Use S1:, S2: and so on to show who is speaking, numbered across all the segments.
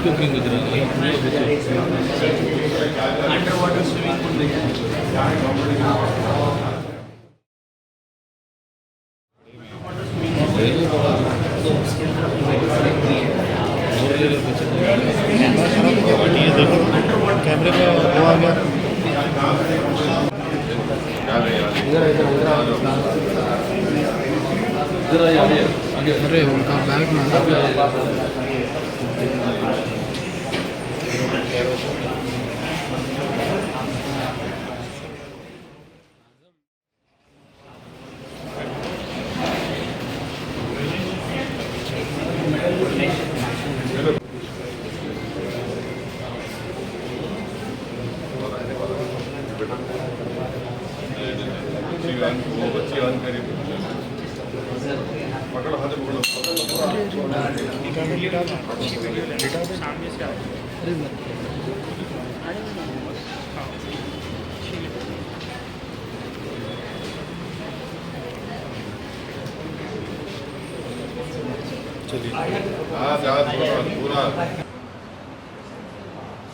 S1: Cooking under water swimming pool
S2: ये देखो कैमरे में वो आ गया। अरे उनका बैग ना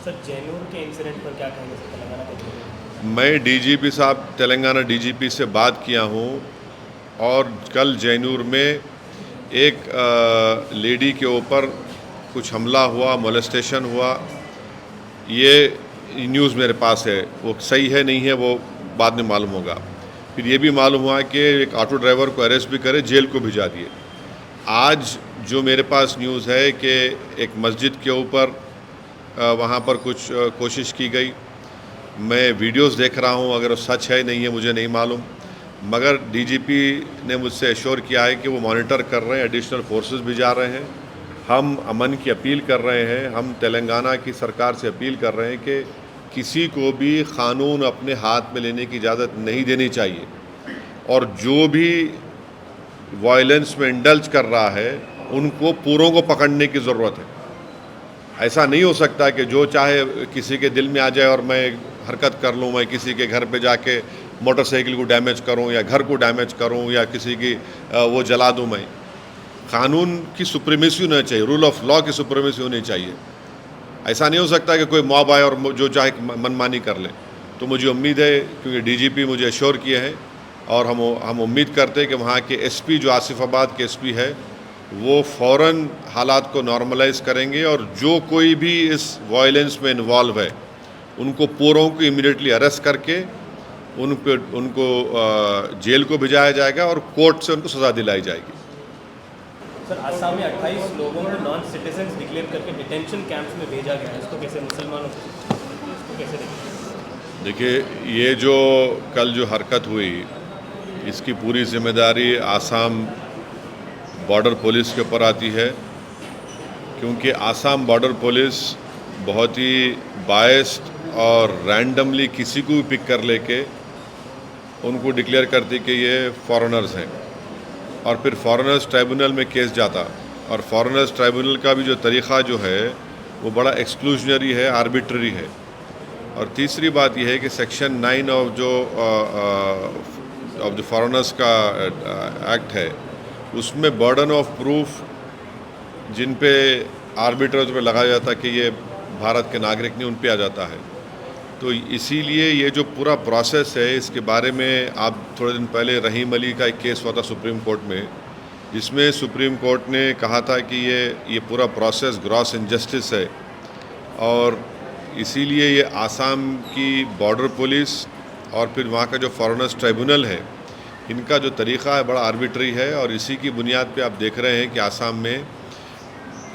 S3: सर जैनूर के इंसिडेंट पर क्या कहेंगे सर तेलंगाना के?
S4: मैं डीजीपी साहब तेलंगाना डीजीपी से बात किया हूँ और कल जैनूर में एक लेडी के ऊपर कुछ हमला हुआ, मोलेस्टेशन हुआ। ये न्यूज़ मेरे पास है, वो सही है नहीं है वो बाद में मालूम होगा। फिर ये भी मालूम हुआ कि एक ऑटो ड्राइवर को अरेस्ट भी करे, जेल को भिजा दिए। आज जो मेरे पास न्यूज़ है कि एक मस्जिद के ऊपर वहाँ पर कुछ कोशिश की गई। मैं वीडियोस देख रहा हूँ, अगर वो सच है नहीं है मुझे नहीं मालूम, मगर डीजीपी ने मुझसे एश्योर किया है कि वो मॉनिटर कर रहे हैं, एडिशनल फोर्सेस भी जा रहे हैं। हम अमन की अपील कर रहे हैं, हम तेलंगाना की सरकार से अपील कर रहे हैं कि किसी को भी क़ानून अपने हाथ में लेने की इजाज़त नहीं देनी चाहिए और जो भी वायलेंस में इंडल्ज कर रहा है उनको पूरों को पकड़ने की ज़रूरत है। ऐसा नहीं हो सकता कि जो चाहे किसी के दिल में आ जाए और मैं हरकत कर लूँ, मैं किसी के घर पे जाके मोटरसाइकिल को डैमेज करूँ या घर को डैमेज करूँ या किसी की वो जला दूँ। मैं कानून की सुप्रीमेसी होनी चाहिए, रूल ऑफ लॉ की सुप्रीमेसी होनी चाहिए। ऐसा नहीं हो सकता कि कोई मॉब आए और जो चाहे मनमानी कर ले। तो मुझे उम्मीद है, क्योंकि डीजीपी मुझे एश्योर किए हैं और हम उम्मीद करते हैं कि वहाँ के एसपी जो आसिफाबाद के एसपी है वो फ़ौरन हालात को नॉर्मलाइज करेंगे और जो कोई भी इस वायलेंस में इन्वॉल्व है उनको पूरों को इमीडिएटली अरेस्ट करके उनको जेल को भिजाया जाएगा और कोर्ट से उनको सज़ा दिलाई जाएगी।
S3: सर असम में 28 लोगों को नॉन सिटीजन्स डिक्लेयर करके डिटेंशन कैंप्स में भेजा गया है, इसको कैसे मुसलमानों इसको कैसे देखें?
S4: देखिए, ये जो कल जो हरकत हुई इसकी पूरी जिम्मेदारी आसाम बॉर्डर पुलिस के ऊपर आती है, क्योंकि आसाम बॉर्डर पुलिस बहुत ही बायस्ड और रैंडमली किसी को भी पिक कर लेके उनको डिक्लेयर करती कि ये फॉरेनर्स हैं और फिर फॉरेनर्स ट्राइब्यूनल में केस जाता। और फॉरेनर्स ट्राइब्यूनल का भी जो तरीक़ा जो है वो बड़ा एक्सक्लूजनरी है, आर्बिट्ररी है। और तीसरी बात यह है कि सेक्शन 9 ऑफ जो फॉरेनर्स का एक्ट है उसमें बर्डन ऑफ प्रूफ जिन पे आर्बिट्रर्स पे लगाया जाता कि ये भारत के नागरिक नहीं, उन पे आ जाता है। तो इसीलिए ये जो पूरा प्रोसेस है इसके बारे में आप थोड़े दिन पहले रहीम अली का एक केस हुआ था सुप्रीम कोर्ट में, जिसमें सुप्रीम कोर्ट ने कहा था कि ये पूरा प्रोसेस ग्रॉस इनजस्टिस है और इसीलिए ये आसाम की बॉर्डर पुलिस और फिर वहाँ का जो फॉरेनर्स ट्राइब्यूनल है इनका जो तरीक़ा है बड़ा आर्बिट्री है। और इसी की बुनियाद पे आप देख रहे हैं कि आसाम में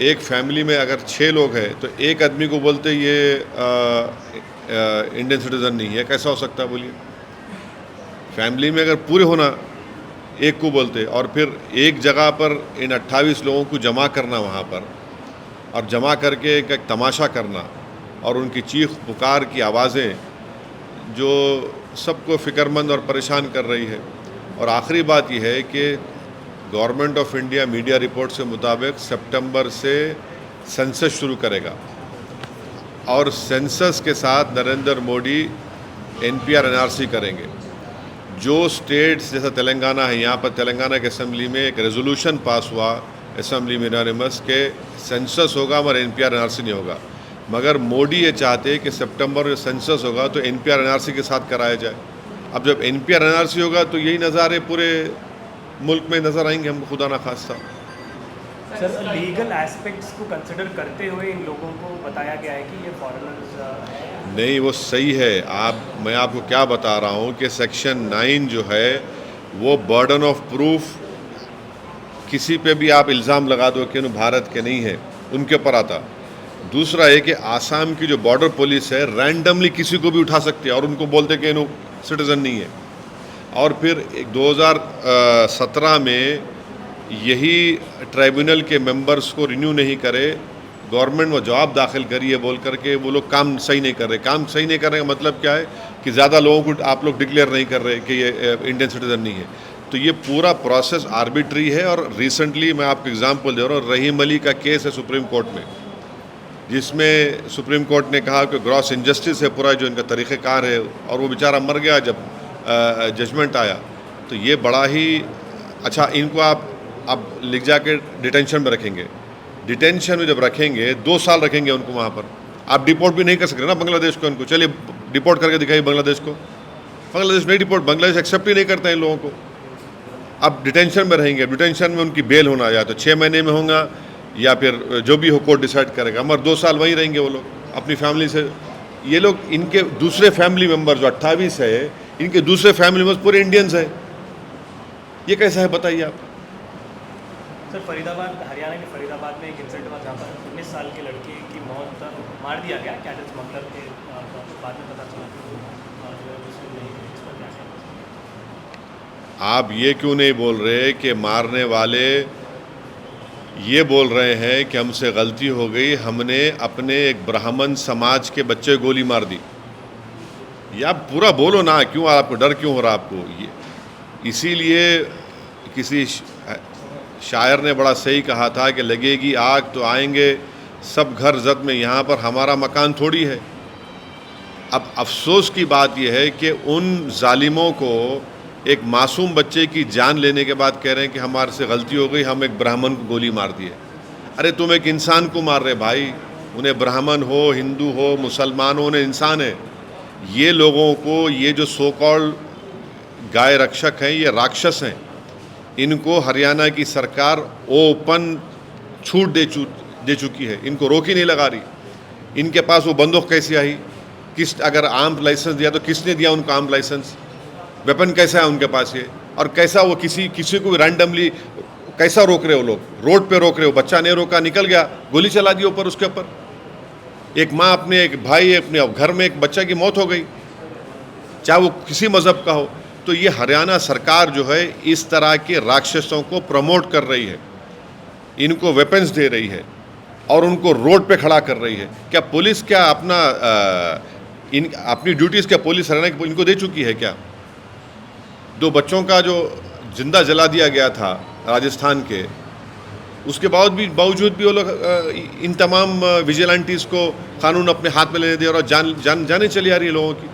S4: एक फैमिली में अगर 6 लोग हैं तो एक आदमी को बोलते ये इंडियन सिटीज़न नहीं है, कैसा हो सकता है बोलिए? फैमिली में अगर पूरे होना एक को बोलते और फिर एक जगह पर इन 28 लोगों को जमा करना वहाँ पर और जमा करके एक तमाशा करना और उनकी चीख पुकार की आवाज़ें जो सबको फ़िक्रमंद और परेशान कर रही है। और आखिरी बात यह है कि government of India media report के मुताबिक सितंबर से सेंसस शुरू करेगा और सेंसस के साथ नरेंद्र मोदी NPR NRC करेंगे। जो स्टेट्स जैसा तेलंगाना है, यहाँ पर तेलंगाना की असेंबली में एक रेजोल्यूशन पास हुआ असेंबली में यूनानिमस के सेंसस होगा मगर NPR NRC नहीं होगा। मगर मोदी ये चाहते हैं कि सितंबर में सेंसस होगा तो NPR NRC के साथ कराया जाए। अब जब NPR NRC होगा तो यही नज़ारे पूरे मुल्क में नज़र आएंगे हमको, खुदा ना खास्ता।
S3: सर लीगल एस्पेक्ट्स को कंसिडर करते हुए इन लोगों को बताया गया है कि ये फॉरेनर्स
S4: नहीं, वो सही है। मैं आपको क्या बता रहा हूँ कि सेक्शन 9 जो है वो बर्डन ऑफ प्रूफ, किसी पे भी आप इल्ज़ाम लगा दो कि भारत के नहीं है, उनके ऊपर आता। दूसरा है कि आसाम की जो बॉर्डर पुलिस है रैंडमली किसी को भी उठा सकती है और उनको बोलते कि इन्हों सिटीज़न नहीं है। और फिर 2017 में यही ट्राइब्यूनल के मेंबर्स को रिन्यू नहीं करे, गवर्नमेंट वो जवाब दाखिल करिए बोल करके वो लोग काम सही नहीं कर रहे। काम सही नहीं करने का मतलब क्या है कि ज़्यादा लोगों को आप लोग डिक्लेयर नहीं कर रहे कि ये इंडियन सिटीज़न नहीं है। तो ये पूरा प्रोसेस आर्बिट्री है। और रिसेंटली मैं आपको एग्जांपल दे रहा हूँ, रहीम अली का केस है सुप्रीम कोर्ट में, जिसमें सुप्रीम कोर्ट ने कहा कि ग्रॉस इनजस्टिस है पूरा जो इनका तरीक़ेकार है, और वो बेचारा मर गया जब जजमेंट आया। तो ये बड़ा ही अच्छा, इनको आप अब लिख जाके डिटेंशन में रखेंगे। डिटेंशन में जब रखेंगे 2 साल रखेंगे उनको वहाँ पर, आप डिपोर्ट भी नहीं कर सकते ना बांग्लादेश को। उनको चलिए डिपोर्ट करके दिखाइए बांग्लादेश को, बांग्लादेश नहीं डिपोर्ट, बांग्लादेश एक्सेप्ट ही नहीं करते हैं इन लोगों को। अब डिटेंशन में रहेंगे, डिटेंशन में उनकी बेल होना या तो 6 महीने में होगा या फिर जो भी हो कोर्ट डिसाइड करेगा, मगर 2 साल वहीं रहेंगे वो लोग अपनी फैमिली से। ये लोग, इनके दूसरे फैमिली मेम्बर जो 28 है, इनके दूसरे फैमिली मेम्बर्स पूरे इंडियंस हैं। ये कैसा है बताइए आप।
S3: सर फरीदाबाद, हरियाणा के फरीदाबाद में एक इंसिडेंट हुआ जहाँ पर 19 साल के लड़के की मौत मार दिया गया कैटल स्मगलर के, बाद में पता चला
S4: आप ये क्यों नहीं बोल रहे कि मारने वाले ये बोल रहे हैं कि हमसे गलती हो गई, हमने अपने एक ब्राह्मण समाज के बच्चे को गोली मार दी। ये आप पूरा बोलो ना, क्यों आपको डर क्यों हो रहा आपको? ये इसीलिए किसी शायर ने बड़ा सही कहा था कि लगेगी आग तो आएंगे सब घर जद में, यहाँ पर हमारा मकान थोड़ी है। अब अफसोस की बात यह है कि उन जालिमों को एक मासूम बच्चे की जान लेने के बाद कह रहे हैं कि हमारे से गलती हो गई, हम एक ब्राह्मण को गोली मार दिए। अरे तुम एक इंसान को मार रहे भाई, उन्हें ब्राह्मण हो, हिंदू हो, मुसलमान हो, उन्हें इंसान है। ये लोगों को, ये जो सो कॉल्ड गाय रक्षक हैं, ये राक्षस हैं। इनको हरियाणा की सरकार ओपन छूट दे चुकी है, इनको रोक ही नहीं लगा रही। इनके पास वो बंदूक कैसी आई, अगर आर्म लाइसेंस दिया तो किसने दिया उनको आर्म लाइसेंस? वेपन कैसा है उनके पास ये? और कैसा वो किसी को रैंडमली कैसा रोक रहे हो लोग? रोड पे रोक रहे हो, बच्चा नहीं रोका, निकल गया, गोली चला दी ऊपर उसके ऊपर। एक माँ अपने, एक भाई अपने घर में एक बच्चा की मौत हो गई, चाहे वो किसी मज़हब का हो। तो ये हरियाणा सरकार जो है इस तरह के राक्षसों को प्रमोट कर रही है, इनको वेपन्स दे रही है और उनको रोड पे खड़ा कर रही है। क्या पुलिस क्या अपनी ड्यूटीज़ क्या पुलिस हरियाणा की इनको दे चुकी है क्या? 2 बच्चों का जो जिंदा जला दिया गया था राजस्थान के, उसके बावजूद भी वो लोग इन तमाम विजिलेंटीज़ को कानून अपने हाथ में लेने दे और जाने चली आ रही है लोगों की।